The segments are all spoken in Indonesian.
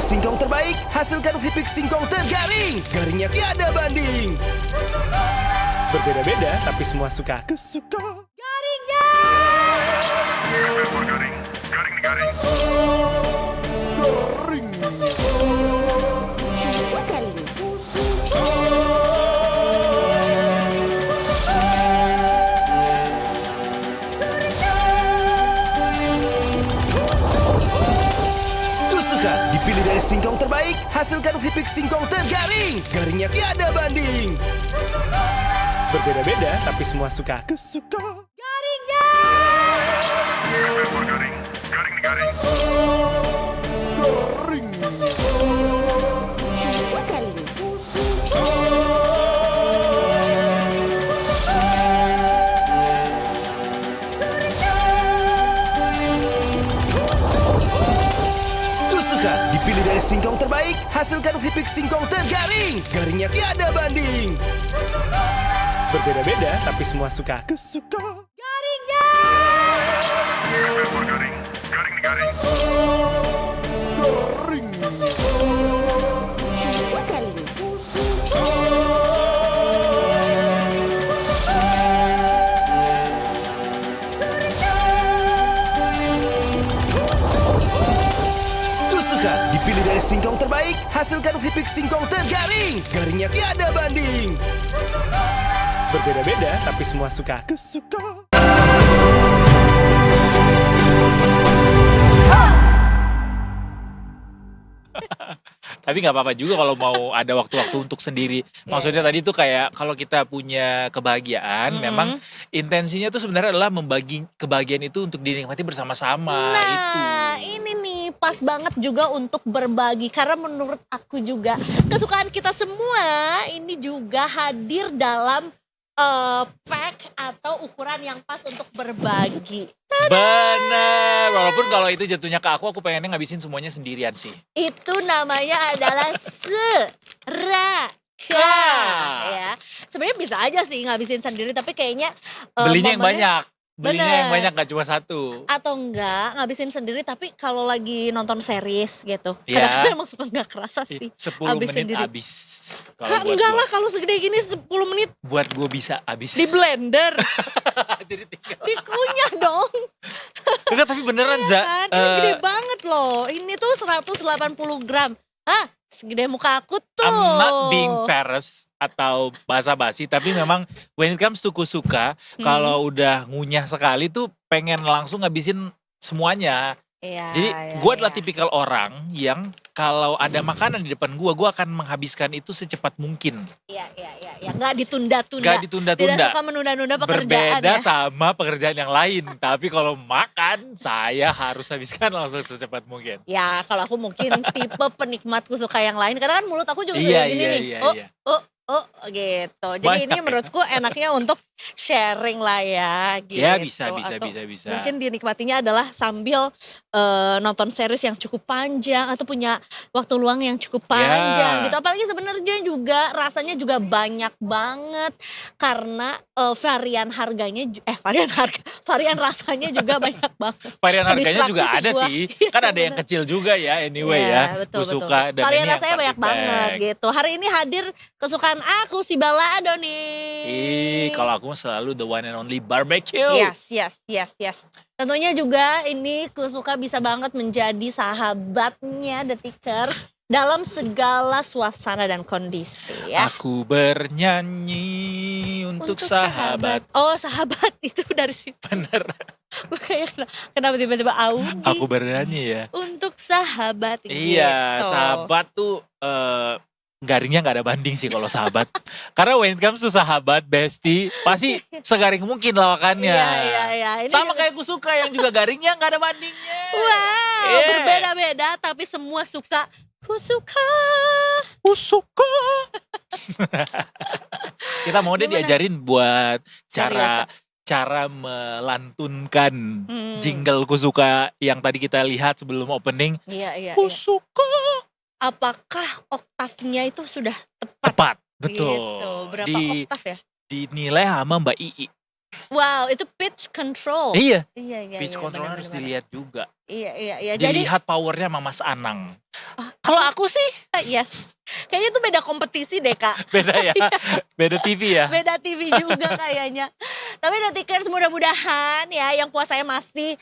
dari singkong terbaik, hasilkan keripik singkong tergaring. Garingnya tiada banding. Berbeda-beda, tapi semua suka. Kesuka. Garing, guys! Garing. Cica kali. Kusuka dipilih dari singkong terbaik, hasilkan keripik singkong tergaring. Garingnya tiada banding. Berbeda-beda, tapi semua suka. Kesuka. Garing, guys! Cica kali. Kusuka dipilih dari singkong terbaik, hasilkan keripik singkong tergaring. Garingnya tiada banding. Berbeda-beda, tapi semua suka. Kesuka. Garing, guys! Cica kali. Kusuka dipilih dari singkong terbaik, hasilkan keripik singkong tergaring. Garingnya tiada banding. Berbeda-beda, tapi semua suka. Kesuka. Tapi nggak apa-apa juga kalau mau ada waktu-waktu untuk sendiri. Maksudnya tadi tuh kayak kalau kita punya kebahagiaan, memang intensinya tuh sebenarnya adalah membagi kebahagiaan itu untuk dinikmati bersama-sama. Itu. Nah, ini nih pas banget juga untuk berbagi. Karena menurut aku juga kesukaan kita semua ini juga hadir dalam pack atau ukuran yang pas untuk berbagi. Bener. Walaupun kalau itu jatuhnya ke aku pengennya ngabisin semuanya sendirian sih. Itu namanya adalah seraka. Ya, sebenarnya bisa aja sih ngabisin sendiri, tapi kayaknya Belinya yang momennya- banyak. Belinya Bener. yang banyak, gak cuma satu. atau enggak ngabisin sendiri, tapi kalau lagi nonton series gitu. Iya. Kadang-kadang emang suka nggak kerasa sih. 10 habis menit sendiri. habis. Kalau Kak, buat enggak gua. lah, kalau segede gini 10 menit Buat gue bisa habis. di blender, Jadi tinggal. dikunyah dong. Enggak, tapi beneran Za. Kan? Ini gede banget loh. Ini tuh 180 gram. Hah? Segede muka aku tuh. I'm not being Paris atau basa-basi, tapi memang when it comes to Kusuka, kalau udah ngunyah sekali tuh pengen langsung ngabisin semuanya. Iya, Jadi iya, gue adalah iya. tipikal orang yang kalau ada makanan di depan gue akan menghabiskan itu secepat mungkin. Iya. Nggak ditunda-tunda. Gak Tidak ditunda-tunda. suka menunda-nunda pekerjaan Berbeda ya. sama pekerjaan yang lain. Tapi kalau makan, saya harus habiskan langsung secepat mungkin. Ya, kalau aku mungkin tipe penikmat kusuka yang lain. Karena kan mulut aku juga Iya, kayak gini iya, nih. iya, Oh, iya. oh, gitu. Jadi Banyak ini ya. menurutku enaknya untuk sharing lah ya. Gitu. Ya bisa. Atau mungkin dinikmatinya adalah sambil nonton series yang cukup panjang atau punya waktu luang yang cukup panjang Ya. gitu. Apalagi sebenarnya juga rasanya juga banyak banget karena varian rasanya juga banyak banget. Varian harganya Distraksi juga sih ada gua. sih. Iya, Kan ada yang bener. kecil juga ya anyway Iya, ya. betul. Kusuka dan Varian ini yang rasanya banyak party banget pack. gitu. Hari ini hadir kesukaan aku si Balado nih. Kalau aku selalu the one and only barbecue. Yes. Tentunya juga ini Kusuka bisa banget menjadi sahabatnya Detikers dalam segala suasana dan kondisi ya. Aku bernyanyi untuk sahabat. Oh, sahabat itu dari situ. Bener. Gue kayak kenapa tiba-tiba Audi Aku bernyanyi ya. untuk sahabat Iya, gitu. sahabat tuh garingnya nggak ada banding sih kalau sahabat. Karena when it comes to sahabat, bestie, pasti segaring mungkin lawakannya. Iya. Ini Sama juga- kayak Kusuka yang juga garingnya nggak ada bandingnya. Wow, Yeah. berbeda-beda tapi semua suka Kusuka. Kusuka. Kita mau deh Gimana? diajarin buat Serius, cara melantunkan jingle. jingle Kusuka yang tadi kita lihat sebelum opening. Iya. Kusuka. Apakah oktavnya itu sudah tepat? Tepat, betul. Gitu. Berapa oktav ya? Dinilai sama Mbak Ii. Wow, itu pitch control. Iya, Iya. pitch control harus benar-benar. dilihat juga. Iya. Jadi Dilihat powernya sama Mas Anang. Kalau aku sih Yes. Kayaknya itu beda kompetisi deh Kak. beda ya, beda TV ya. Beda TV juga kayaknya. Tapi Detikers mudah-mudahan ya yang puasanya masih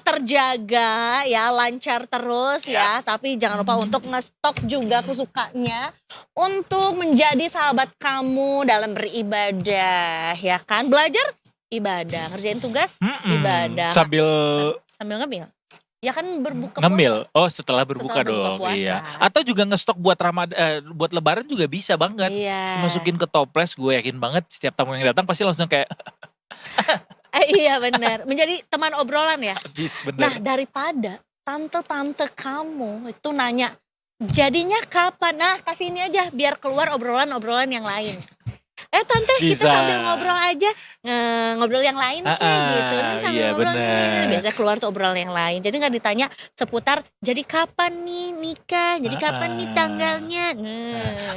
terjaga ya, lancar terus ya. Tapi jangan lupa untuk ngestok juga kusukanya untuk menjadi sahabat kamu dalam beribadah ya kan. Belajar ibadah, ngerjain tugas ibadah. Sambil Sambil ngemil. Ya kan berbuka ngemil. Oh, setelah berbuka Setelah berbuka dong. puasa. Iya. Atau juga ngestok buat buat lebaran juga bisa banget. Iya. Masukin ke toples, gue yakin banget setiap tamu yang datang pasti langsung kayak Iya benar. Menjadi teman obrolan ya. habis Nah bener. daripada tante-tante kamu itu nanya jadinya kapan? Nah kasih ini aja biar keluar obrolan-obrolan yang lain. Tante kita Bisa. sambil ngobrol aja ngobrol yang lain kayak gitu. Ini sambil iya ngobrol ini. bener. Biasanya keluar tuh obrolan yang lain. Jadi nggak ditanya seputar jadi kapan nih nikah, jadi kapan nih tanggalnya.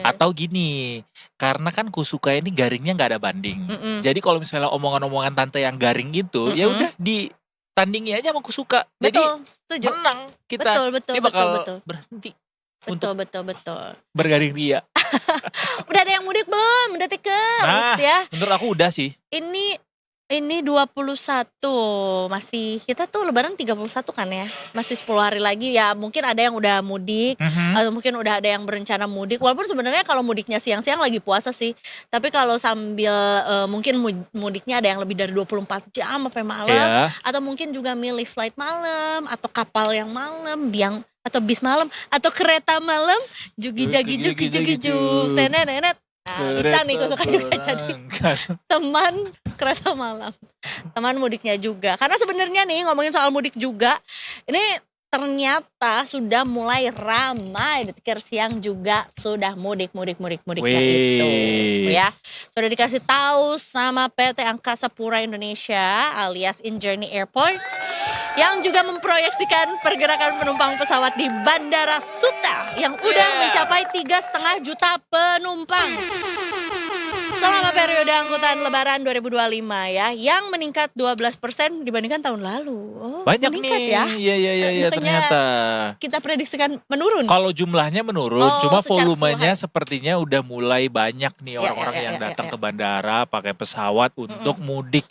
Atau gini, karena kan Kusuka ini garingnya nggak ada banding. Mm-mm. Jadi kalau misalnya omongan-omongan tante yang garing gitu, ya udah ditandingi aja sama Kusuka. Jadi Betul, setuju. menang kita. Betul, Dia bakal betul. berhenti Betul, untuk betul. bergaring ria. Udah ada yang mudik belum? Detikers Nah. ya. Menurut aku udah sih. Ini 21 masih kita tuh lebaran 31 kan ya. Masih 10 hari lagi ya. Mungkin ada yang udah mudik atau mungkin udah ada yang berencana mudik. Walaupun sebenarnya kalau mudiknya siang-siang lagi puasa sih. Tapi kalau sambil mungkin mudiknya ada yang lebih dari 24 jam sampai malam Ya. atau mungkin juga milih flight malam atau kapal yang malam, biang atau bis malam atau kereta malam, jugi jagi jugi jugi juk tenenet. Nah, bisa nih Kusuka juga jadi teman kereta malam, teman mudiknya juga. Karena sebenarnya nih ngomongin soal mudik juga, ini ternyata sudah mulai ramai Detikers yang juga sudah mudiknya itu ya. Sudah dikasih tahu sama PT Angkasa Pura Indonesia alias Injourney Airport yang juga memproyeksikan pergerakan penumpang pesawat di Bandara Suta yang udah mencapai 3,5 juta penumpang selama periode angkutan Lebaran 2025 ya, yang meningkat 12% dibandingkan tahun lalu. Oh, Banyak meningkat nih. ya. Iya Bukannya ternyata. Kita prediksikan menurun. Kalau jumlahnya menurun, Oh, cuma secara volumenya keseluruhan. sepertinya udah mulai banyak nih orang-orang yang datang ke bandara pakai pesawat untuk mudik.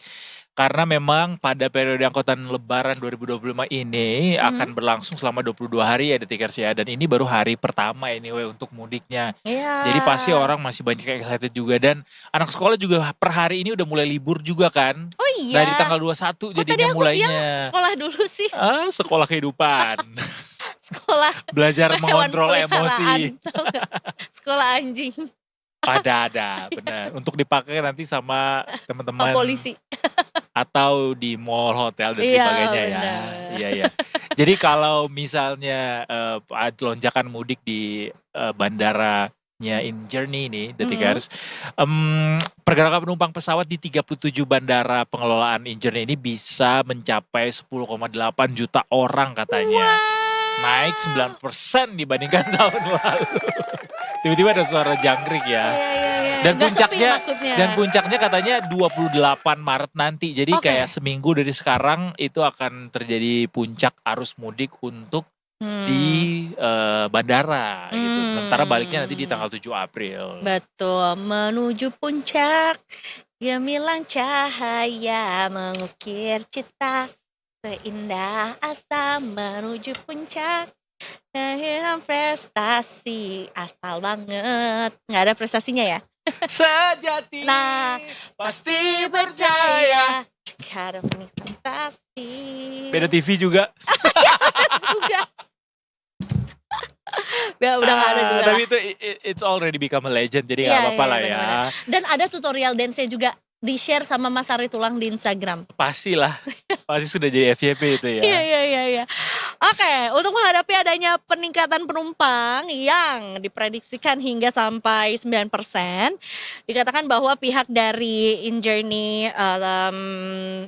Karena memang pada periode angkutan Lebaran 2025 ini akan berlangsung selama 22 hari ya Detikers ya. Dan ini baru hari pertama anyway untuk mudiknya. Iya. Jadi pasti orang masih banyak yang excited juga. Dan anak sekolah juga per hari ini udah mulai libur juga kan. Oh iya. Dari tanggal 21 Kok tadi jadinya aku mulainya. siang sekolah dulu sih. Sekolah kehidupan. Sekolah Belajar hewan mengontrol peliharaan, emosi. tau gak? Sekolah anjing. Ada, benar. Untuk dipakai nanti sama teman-teman Polisi. atau di mall, hotel dan Iya, sebagainya ya. benar. Iya. Jadi kalau misalnya lonjakan mudik di bandaranya Injourney nih, Detikers, pergerakan penumpang pesawat di 37 bandara pengelolaan Injourney ini bisa mencapai 10,8 juta orang katanya. Naik 9% dibandingkan tahun lalu. Tiba-tiba ada suara jangkrik ya. Iya. Dan Nggak sepi puncaknya maksudnya. katanya 28 Maret nanti. Jadi kayak seminggu dari sekarang itu akan terjadi puncak arus mudik untuk di bandara gitu. Sementara baliknya nanti di tanggal 7 April. Betul, menuju puncak gemilang cahaya mengukir cita, seindah asa menuju puncak. Kehilangan prestasi asal banget. Nggak ada prestasinya ya? Sejati Nah, pasti percaya. Karena ini fantasi. Beda TV juga. juga. Udah nggak ada juga. Tapi itu it's already become a legend. Jadi nggak Iya, apa-apa iya, lah ya. benar-benar. Dan ada tutorial dance-nya juga di-share sama Mas Ari Tulang di Instagram. Pastilah. Pasti sudah jadi FYP itu ya. Iya. Oke, untuk menghadapi adanya peningkatan penumpang yang diprediksikan hingga sampai 9%, dikatakan bahwa pihak dari Injourney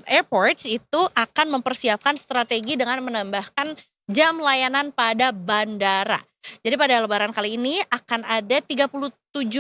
Airports itu akan mempersiapkan strategi dengan menambahkan jam layanan pada bandara. Jadi pada Lebaran kali ini akan ada 37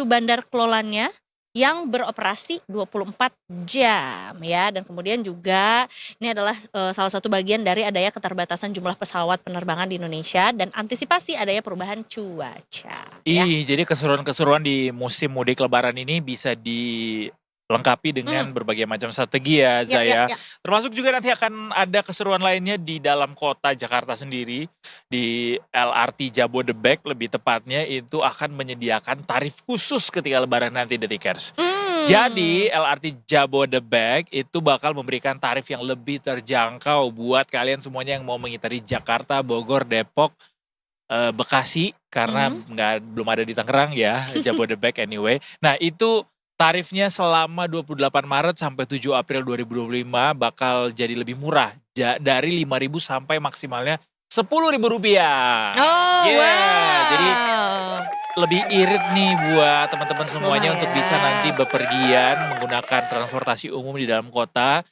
bandar kelolanya yang beroperasi 24 jam ya, dan kemudian juga ini adalah salah satu bagian dari adanya keterbatasan jumlah pesawat penerbangan di Indonesia dan antisipasi adanya perubahan cuaca ya. Jadi keseruan-keseruan di musim mudik lebaran ini bisa dilengkapi dengan Hmm, berbagai macam strategi ya, ya ya Zaya. ya. Termasuk juga nanti akan ada keseruan lainnya di dalam kota Jakarta sendiri, di LRT Jabodebek lebih tepatnya itu akan menyediakan tarif khusus ketika lebaran nanti, The Tickers. Jadi Hmm. LRT Jabodebek itu bakal memberikan tarif yang lebih terjangkau buat kalian semuanya yang mau mengitari Jakarta, Bogor, Depok, Bekasi karena Mhm. belum ada di Tangerang ya, Jabodebek anyway. Nah itu tarifnya selama 28 Maret sampai 7 April 2025 bakal jadi lebih murah, dari 5.000 sampai maksimalnya Rp10.000. Oh, Jadi wow. lebih irit nih buat teman-teman semuanya untuk bisa nanti Lumayan. bepergian menggunakan transportasi umum di dalam kota,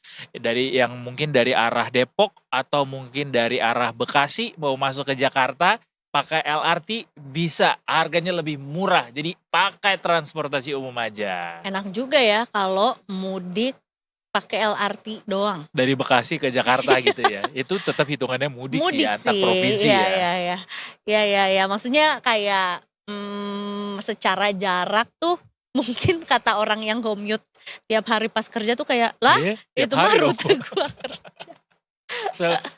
yang mungkin dari arah Depok atau mungkin dari arah Bekasi mau masuk ke Jakarta, pakai LRT bisa, harganya lebih murah. Jadi pakai transportasi umum aja. Enak juga ya kalau mudik pakai LRT doang. Dari Bekasi ke Jakarta gitu ya. Itu tetap hitungannya mudik sih Mudik ya, antar sih, provinsi iya ya. iya iya. Iya iya iya, maksudnya kayak, secara jarak tuh mungkin kata orang yang commute tiap hari pas kerja tuh kayak, "Lah, Iya, tiap itu mah hari dong. rute gua kerja."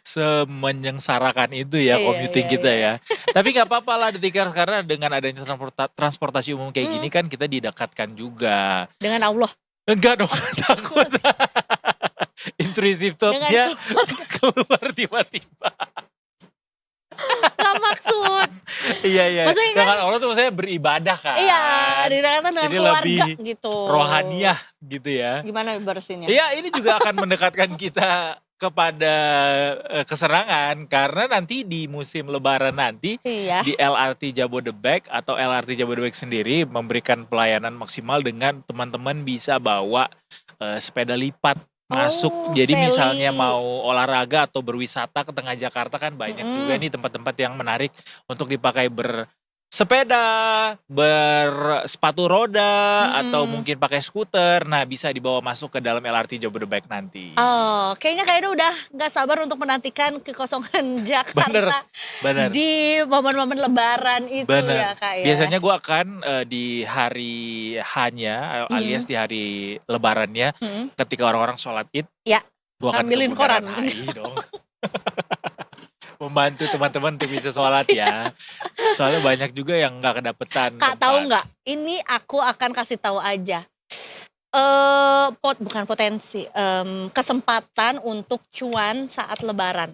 Semenyengsarakan itu ya Iya commuting iya kita iya. ya. Tapi nggak apa-apa lah The Tickers, karena dengan adanya transportasi umum kayak gini Mhm, kan kita didekatkan juga. dengan Allah, Enggak dong, oh takut. maksud Intrusive dengan thought-nya keluarga, keluar tiba-tiba. nggak maksud. Iya iya, Maksudnya kan dengan Allah tuh maksudnya beribadah iya, kan. didekatkan dengan Jadi keluarga lebih gitu. rohaniah gitu ya. Gimana bersinnya? Iya, ini juga akan mendekatkan kita kepada, kesenangan karena nanti di musim lebaran nanti Iya. di LRT Jabodebek atau LRT Jabodebek sendiri memberikan pelayanan maksimal dengan teman-teman bisa bawa, sepeda lipat masuk. Oh, Jadi misalnya Sally. mau olahraga atau berwisata ke tengah Jakarta kan banyak juga Mhm, nih tempat-tempat yang menarik untuk dipakai bersepeda, bersepatu roda, atau mhm. mungkin pakai skuter. Nah, bisa dibawa masuk ke dalam LRT Jabodebek nanti. Oh, kayaknya udah nggak sabar untuk menantikan kekosongan Bener, Jakarta bener, di momen-momen lebaran itu bener. ya, Kak, ya? Biasanya gue akan, di hari H-nya, alias Mhm di hari lebarannya, mhm. ketika orang-orang sholat Id, Ya, gue akan ke ngambilin koran. Bundaran HI dong. Membantu teman-teman untuk bisa sholat ya. Soalnya banyak juga yang nggak kedapetan Kak, tahu tempat nggak? Ini aku akan kasih tahu aja, bukan potensi, kesempatan untuk cuan saat lebaran.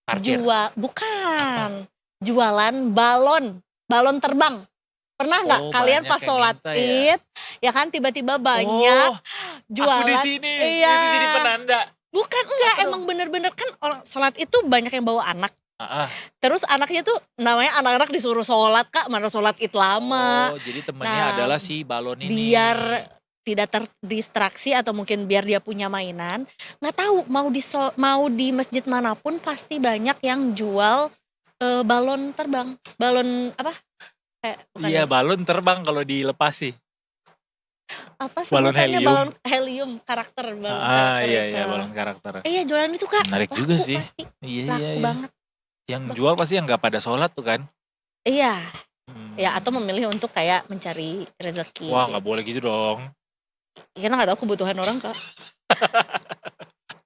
parkir. Apa? Bukan, jualan balon, balon terbang. Pernah nggak Oh, kalian banyak pas yang sholat minta ya? Id, ya kan tiba-tiba banyak Oh, aku di jualan sini, iya, itu jadi penanda. bukan enggak, Apa emang dong? bener-bener kan orang sholat itu banyak yang bawa anak, Heeh. terus anaknya tuh namanya anak-anak disuruh sholat Kak, mana sholat Id lama. Oh, jadi temennya Nah, adalah si balon ini. biar tidak terdistraksi atau mungkin biar dia punya mainan, nggak tahu mau di masjid manapun pasti banyak yang jual, balon terbang, balon apa, bukan Iya, ya, balon terbang kalau dilepas sih. apa Balon sebutannya, helium. balon helium, balon Ah, karakter iya itu. iya, balon karakter. Iya jualan itu Kak, Menarik juga laku sih. pasti, Iya iya laku iya. banget. Yang Bah jual pasti yang nggak pada sholat tuh kan? iya, ya atau Hmm. memilih untuk kayak mencari Wah, rezeki. nggak boleh gitu dong. Kita nggak tahu kebutuhan orang Kak.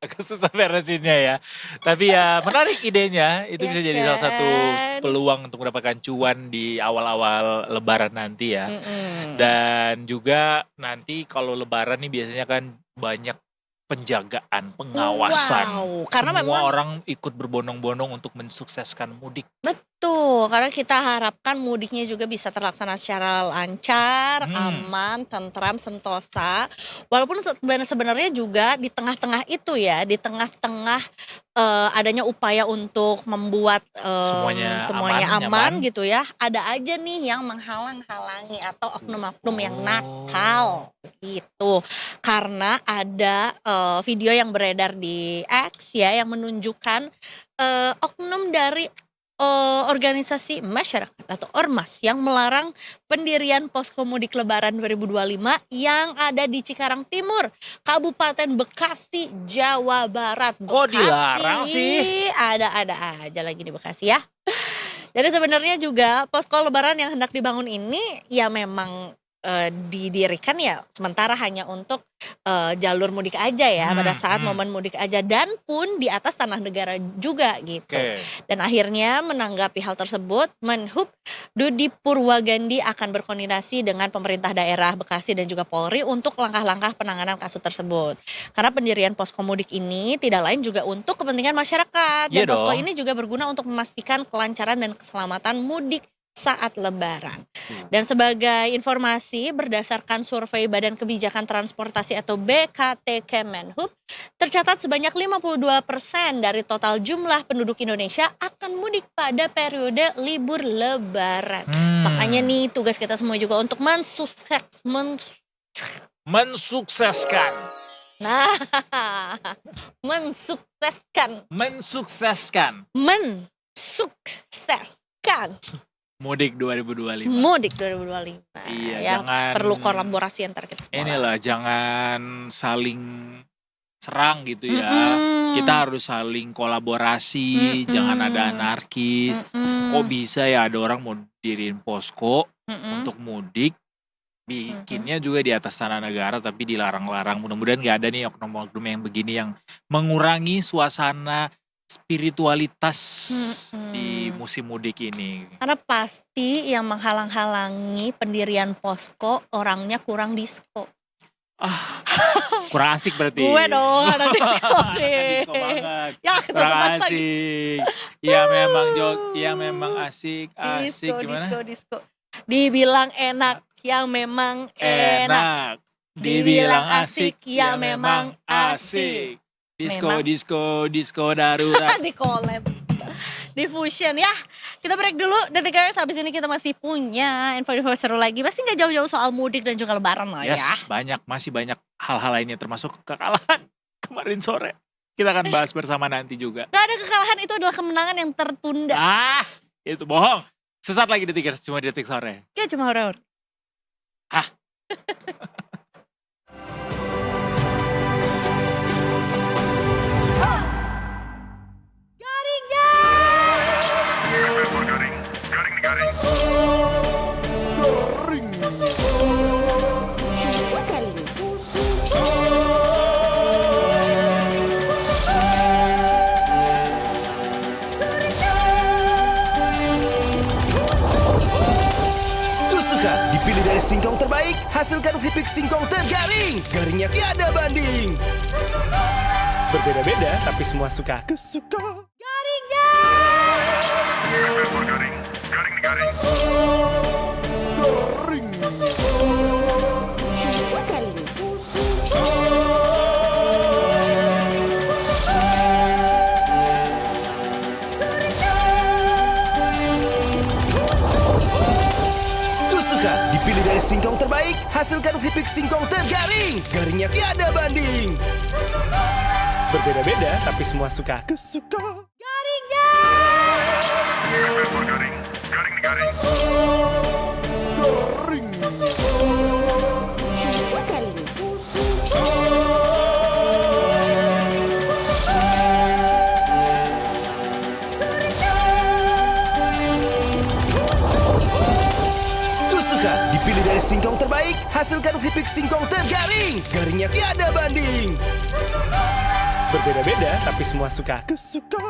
Agak susah beresinnya ya. Tapi ya menarik idenya. Itu Ya bisa jadi salah satu kan? peluang untuk mendapatkan cuan di awal-awal lebaran nanti ya. Mhm. Dan juga nanti kalau lebaran nih biasanya kan banyak penjagaan, pengawasan. Wow, karena Semua memang orang ikut berbondong-bondong untuk mensukseskan mudik. betul, karena kita harapkan mudiknya juga bisa terlaksana secara lancar, Hmm. aman, tentram, sentosa. Walaupun sebenarnya juga di tengah-tengah itu ya, di tengah-tengah, adanya upaya untuk membuat, Semuanya aman, semuanya nyaman. aman gitu ya, ada aja nih yang menghalang-halangi atau oknum-oknum yang Oh. nakal, gitu. Karena ada, video yang beredar di X ya, yang menunjukkan, oknum dari organisasi masyarakat atau ormas yang melarang pendirian posko mudik Lebaran 2025 yang ada di Cikarang Timur, Kabupaten Bekasi, Jawa Barat. Kok dilarang sih? Ada-ada aja lagi di Bekasi ya. Jadi sebenarnya juga posko Lebaran yang hendak dibangun ini ya memang didirikan ya sementara hanya untuk jalur mudik aja ya pada saat momen mudik aja dan pun di atas tanah negara juga gitu. Dan akhirnya menanggapi hal tersebut, Menhub Dudi Purwagandi akan berkoordinasi dengan pemerintah daerah Bekasi dan juga Polri untuk langkah-langkah penanganan kasus tersebut. Karena pendirian posko mudik ini tidak lain juga untuk kepentingan masyarakat. Dan Iya posko dong. ini juga berguna untuk memastikan kelancaran dan keselamatan mudik saat Lebaran. Dan sebagai informasi berdasarkan survei Badan Kebijakan Transportasi atau BKT Kemenhub, tercatat sebanyak 52% dari total jumlah penduduk Indonesia akan mudik pada periode libur Lebaran. Makanya nih tugas kita semua juga untuk Mensukseskan. Nah, mensukseskan Mudik 2025. mudik 2025. Iya, Ya, jangan perlu kolaborasi antar kita semua. inilah jangan saling serang gitu ya. Mm-mm. Kita harus saling kolaborasi, Mm-mm. jangan ada anarkis. Mm-mm. Kok bisa ya ada orang mau diriin posko Mm-mm. untuk mudik, bikinnya juga di atas tanah negara tapi dilarang-larang. Mudah-mudahan gak ada nih oknum-oknum yang begini yang mengurangi suasana spiritualitas di musim mudik ini. Karena pasti yang menghalang-halangi pendirian posko orangnya kurang disko. Kurang asik berarti. Gue dong anak disko nih. Disco banget. Ya Kurang ketutupan lagi. asik. Ya memang ya memang asik gimana? Disko. Dibilang enak yang memang enak. Dibilang asik ya memang asik. Memang. Disco darurat. Di collab. Di fusion ya. Kita break dulu Detikers. Habis ini kita masih punya info-info seru lagi. Masih gak jauh-jauh soal mudik dan juga lebaran lah ya. Yes, masih banyak hal-hal lainnya termasuk kekalahan kemarin sore. Kita akan bahas bersama nanti juga. Gak ada kekalahan, itu adalah kemenangan yang tertunda. Itu bohong. Sesaat lagi Detikers, cuma di Detik Sore. Kayak cuma horor. Tusuka dipilih dari singkong terbaik, hasilkan keripik singkong tergaring. Garingnya tiada banding. Berbeda-beda tapi semua suka. Kusuka. Tusuka dipilih dari singkong terbaik, hasilkan keripik singkong tergaring. Garingnya tiada banding. Berbeda-beda tapi semua suka. Kusuka. Tusuka dipilih dari singkong terbaik, hasilkan keripik singkong tergaring. Garingnya tiada banding. Berbeda-beda tapi semua suka. Kusuka.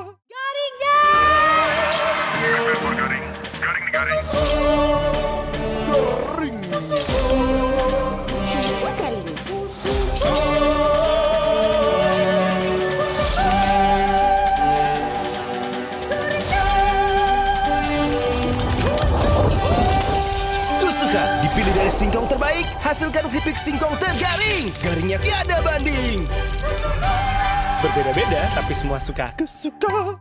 Tusuka dipilih dari singkong terbaik, hasilkan keripik singkong tergaring. Garingnya tiada banding. Berbeda-beda tapi semua suka. Kusuka.